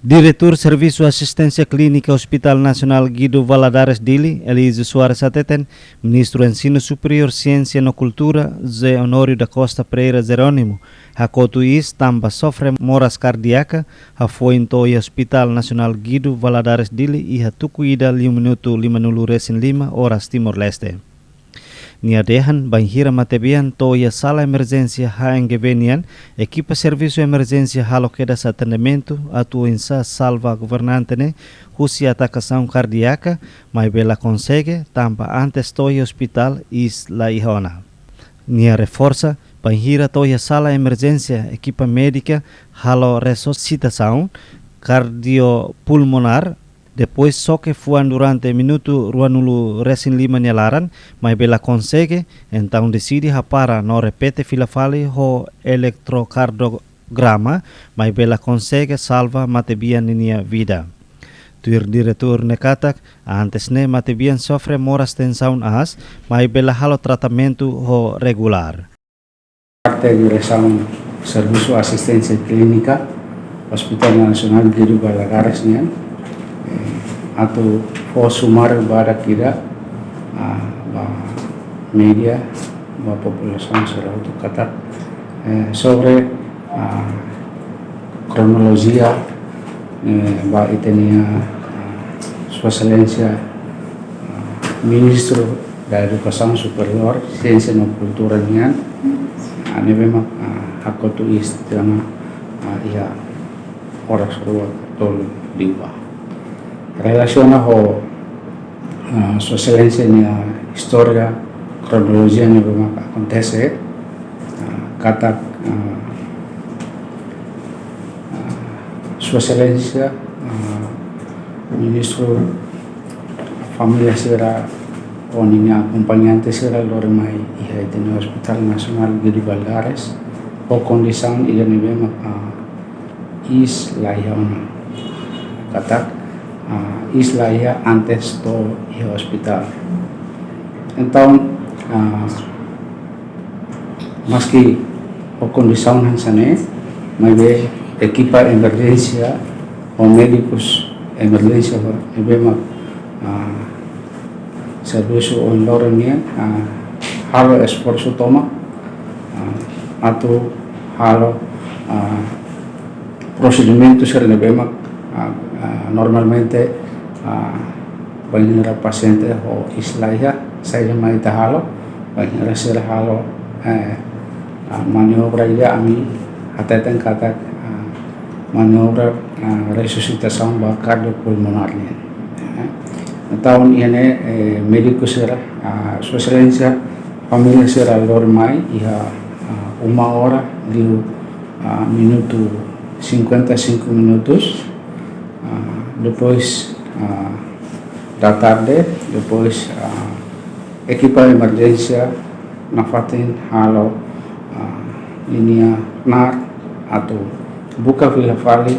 Diretor Serviço Assistência Clínica Hospital Nacional Guido Valadares Dili, Elise Soares Ateten, Ministro do Ensino Superior, Ciência e Cultura, Zé Honório da Costa Pereira Jerônimo, Hakotu Is tamba sofre moras cardíaca, foi em o Hospital Nacional Guido Valadares Dili e hatukuida 5 minuto 5 recém Lima, horas Timor-Leste. Niadehan banhira matebian toia sala emergência haengevenian equipa serviço emergência haloquedas atendimento atu insa salva governante ne husi atacação cardíaca mas bela consegue tampa antes toia hospital is la ihona. Nia reforça banhira toia sala emergência equipa médica halo ressuscitação cardiopulmonar. Depois só que fuan durante minuto ruanulu recém lima nyalaran, mas bela consegue, então decide para não repete filafali ho eletrocardiograma, mas bela consegue salva matebian ninia vida. Tuir diretor nekatak, antes ne matebian sofre moras tensão as, mas bela halo tratamento ho regular. Parte de direção Serviço Assistência Clínica, Hospital Nacional Guido Valadares nian. Atau sumar bara kira ba media ba população será tu kata sobre cronologia ba itenia Sua Excelência Ministro da Educação Superior, Ciência e Cultura nian ane memang hakotu istana ia orang serua tol diwa relaciona ho Sua Excelência na história, cronologia que acontece, kata Sua Excelência Ministro Família será oninha acompanhante será lormai ia no Hospital Nacional Guido Valadares, o condição ia nivema is laiona kata isla ia antes do hospital. Então, meski o condição hansane, mas equipa emergência ou médicos emergência bema serviço on lorenia halo esforço toma atau halo procedimento ser bema normalmente banyak paciente o istilahnya saya mai tahalo banyak ser halo maniobra ya ami hateten kata maniobra resuscitação cardiopulmonarnya. Tahun ini medico será Sua Excelência Família será lormai ia 1 hora de minuto 55 minutos. Depois da tarde, depois equipa emergência na fatin halo linia nar atau buka filafali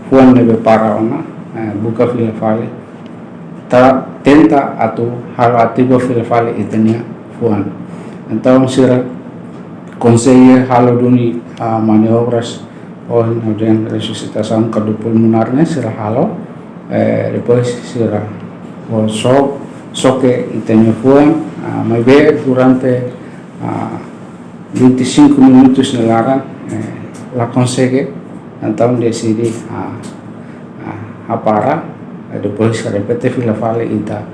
fuan lebe para ona buka filafali tenta atau halo ativo filafali itenia fuan. Então será consegue halo duni maniobras kemudian resuscitação cardiopulmonarnya será halo, depois será que itenia fuan, mas durante 25 minutos nelaran la consegue, então decide para, depois repete filafali ita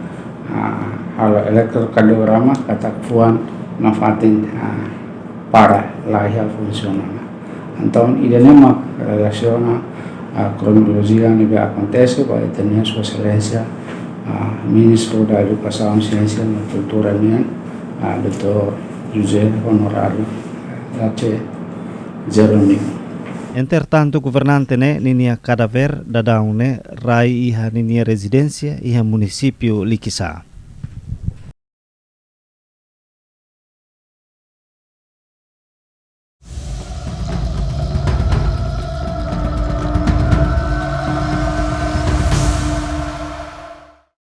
halo eletrocardiograma kata fuan na fatin para lahir funcional. Então, iremos relaciona a cronologia que acontece para ter Sua Excelência Ministro da Educação, Ciência e Cultura, Dr. José Honorário Jerônimo. Entretanto, o governante ninia cadáver da daune rai iha ninia residência iha município Liquissá.